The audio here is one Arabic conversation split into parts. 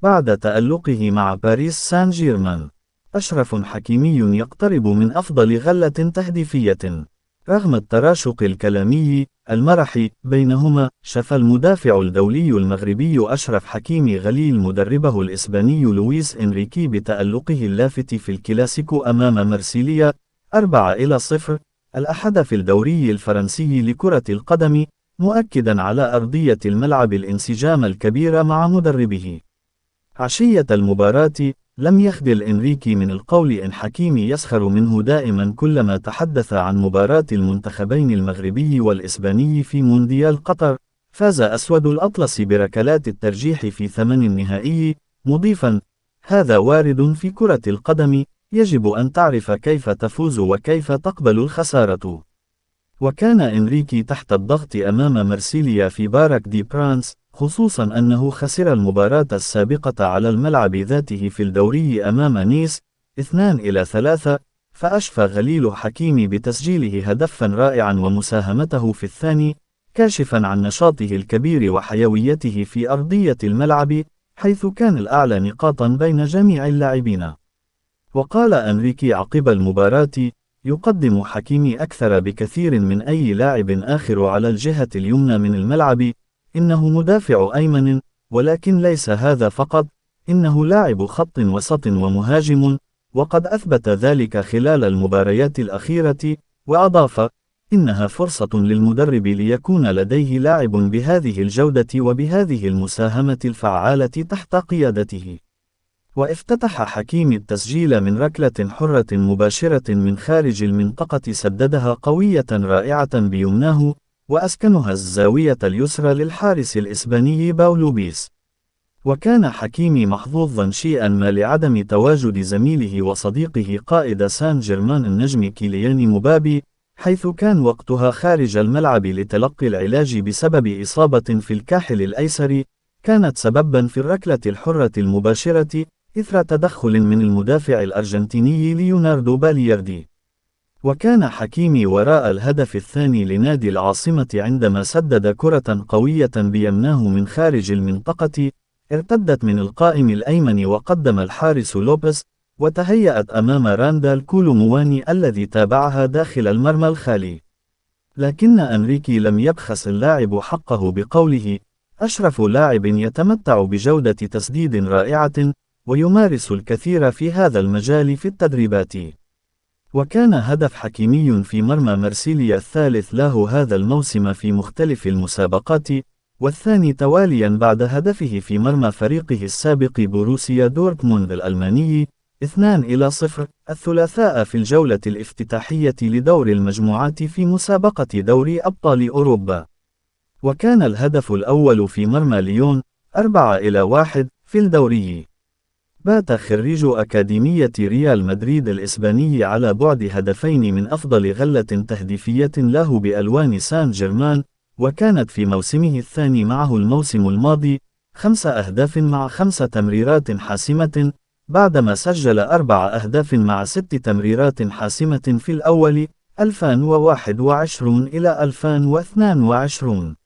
بعد تألقه مع باريس سان جيرمان. أشرف حكيمي يقترب من أفضل غلة تهديفية. رغم التراشق الكلامي المرح بينهما، شفى المدافع الدولي المغربي أشرف حكيمي غليل مدربه الإسباني لويس إنريكي بتألقه اللافت في الكلاسيكو أمام مرسيليا 4-0 الأحد في الدوري الفرنسي لكرة القدم، مؤكدا على أرضية الملعب الانسجام الكبير مع مدربه. عشية المباراة، لم يخجل إنريكي من القول إن حكيمي يسخر منه دائما كلما تحدث عن مباراة المنتخبين المغربي والإسباني في مونديال قطر. فاز أسود الأطلس بركلات الترجيح في ثمن النهائي، مضيفا: هذا وارد في كرة القدم، يجب أن تعرف كيف تفوز وكيف تقبل الخسارة. وكان إنريكي تحت الضغط أمام مرسيليا في بارك دي برانس، خصوصا أنه خسر المباراة السابقة على الملعب ذاته في الدوري أمام نيس 2-3، فأشفى غليل حكيمي بتسجيله هدفا رائعا ومساهمته في الثاني، كاشفا عن نشاطه الكبير وحيويته في أرضية الملعب، حيث كان الأعلى نقاطا بين جميع اللاعبين. وقال أنريكي عقب المباراة: يقدم حكيمي أكثر بكثير من أي لاعب آخر على الجهة اليمنى من الملعب، إنه مدافع أيمن، ولكن ليس هذا فقط، إنه لاعب خط وسط ومهاجم، وقد أثبت ذلك خلال المباريات الأخيرة. وأضاف: إنها فرصة للمدرب ليكون لديه لاعب بهذه الجودة وبهذه المساهمة الفعالة تحت قيادته. وافتتح حكيمي التسجيل من ركلة حرة مباشرة من خارج المنطقة سددها قوية رائعة بيمناه، وأسكنها الزاوية اليسرى للحارس الإسباني باولو بيس. وكان حكيمي محظوظا شيئا ما لعدم تواجد زميله وصديقه قائد سان جيرمان النجم كيليان مبابي، حيث كان وقتها خارج الملعب لتلقي العلاج بسبب إصابة في الكاحل الأيسر، كانت سببا في الركلة الحرة المباشرة إثر تدخل من المدافع الأرجنتيني ليوناردو بالياردي. وكان حكيمي وراء الهدف الثاني لنادي العاصمة عندما سدد كرة قوية بيمناه من خارج المنطقة، ارتدت من القائم الأيمن وقدم الحارس لوبيس، وتهيأت أمام راندال كولو مواني الذي تابعها داخل المرمى الخالي. لكن أنريكي لم يبخس اللاعب حقه بقوله: أشرف لاعب يتمتع بجودة تسديد رائعة، ويمارس الكثير في هذا المجال في التدريبات. وكان هدف حكيمي في مرمى مرسيليا الثالث له هذا الموسم في مختلف المسابقات، والثاني تواليا بعد هدفه في مرمى فريقه السابق بروسيا دورتموند الألماني 2-0 الثلاثاء في الجولة الافتتاحية لدور المجموعات في مسابقة دوري أبطال أوروبا. وكان الهدف الأول في مرمى ليون 4-1 في الدوري. بات خريج أكاديمية ريال مدريد الإسباني على بعد هدفين من أفضل غلة تهديفية له بألوان سان جيرمان، وكانت في موسمه الثاني معه الموسم الماضي 5 أهداف مع 5 تمريرات حاسمة، بعدما سجل 4 أهداف مع 6 تمريرات حاسمة في الأول 2021 إلى 2022.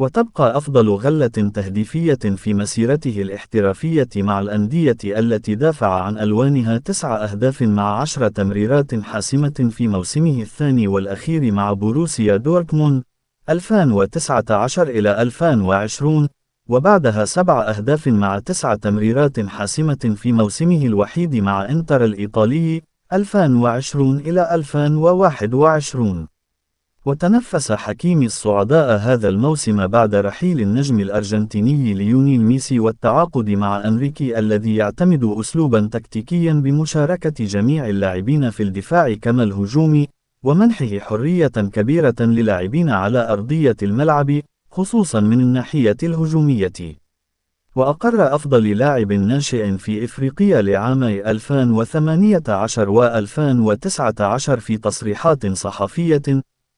وتبقى أفضل غلة تهديفية في مسيرته الاحترافية مع الأندية التي دافع عن ألوانها 9 أهداف مع 10 تمريرات حاسمة في موسمه الثاني والأخير مع بروسيا دورتموند 2019 إلى 2020، وبعدها 7 أهداف مع 9 تمريرات حاسمة في موسمه الوحيد مع إنتر الإيطالي 2020 إلى 2021. وتنفس حكيمي الصعداء هذا الموسم بعد رحيل النجم الأرجنتيني ليونيل ميسي والتعاقد مع أنريكي الذي يعتمد أسلوبا تكتيكيا بمشاركة جميع اللاعبين في الدفاع كما الهجوم، ومنحه حرية كبيرة للاعبين على أرضية الملعب، خصوصا من الناحية الهجومية. وأقر أفضل لاعب ناشئ في إفريقيا لعامي 2018 و2019 في تصريحات صحفية: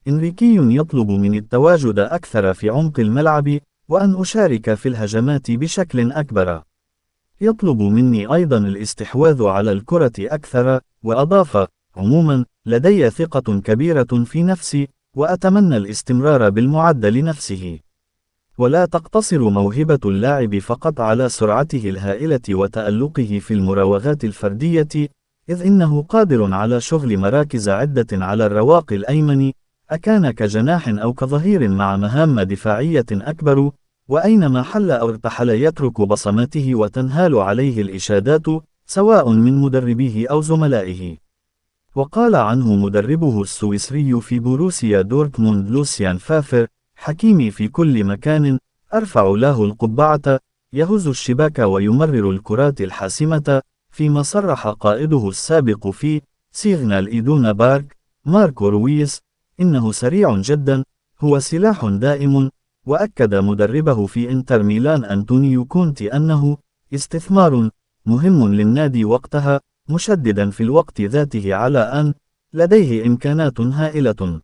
إنريكي يطلب مني التواجد أكثر في عمق الملعب، وأن أشارك في الهجمات بشكل أكبر. يطلب مني أيضا الاستحواذ على الكرة أكثر. وأضاف: عموما لدي ثقة كبيرة في نفسي، وأتمنى الاستمرار بالمعدل نفسه. ولا تقتصر موهبة اللاعب فقط على سرعته الهائلة وتألقه في المراوغات الفردية، إذ إنه قادر على شغل مراكز عدة على الرواق الأيمن، أكان كجناح أو كظهير مع مهام دفاعية أكبر، وأينما حل أو ارتحل يترك بصماته وتنهال عليه الإشادات، سواء من مدربيه أو زملائه. وقال عنه مدربه السويسري في بوروسيا دورتموند لوسيان فافر: حكيمي في كل مكان، أرفع له القبعة، يهز الشباك ويمرر الكرات الحاسمة. فيما صرح قائده السابق في سيغنال إيدونا بارك ماركو رويس: إنه سريع جدا، هو سلاح دائم. وأكد مدربه في إنتر ميلان أنطونيو كونتي أنه استثمار مهم للنادي وقتها، مشددا في الوقت ذاته على أن لديه إمكانات هائلة.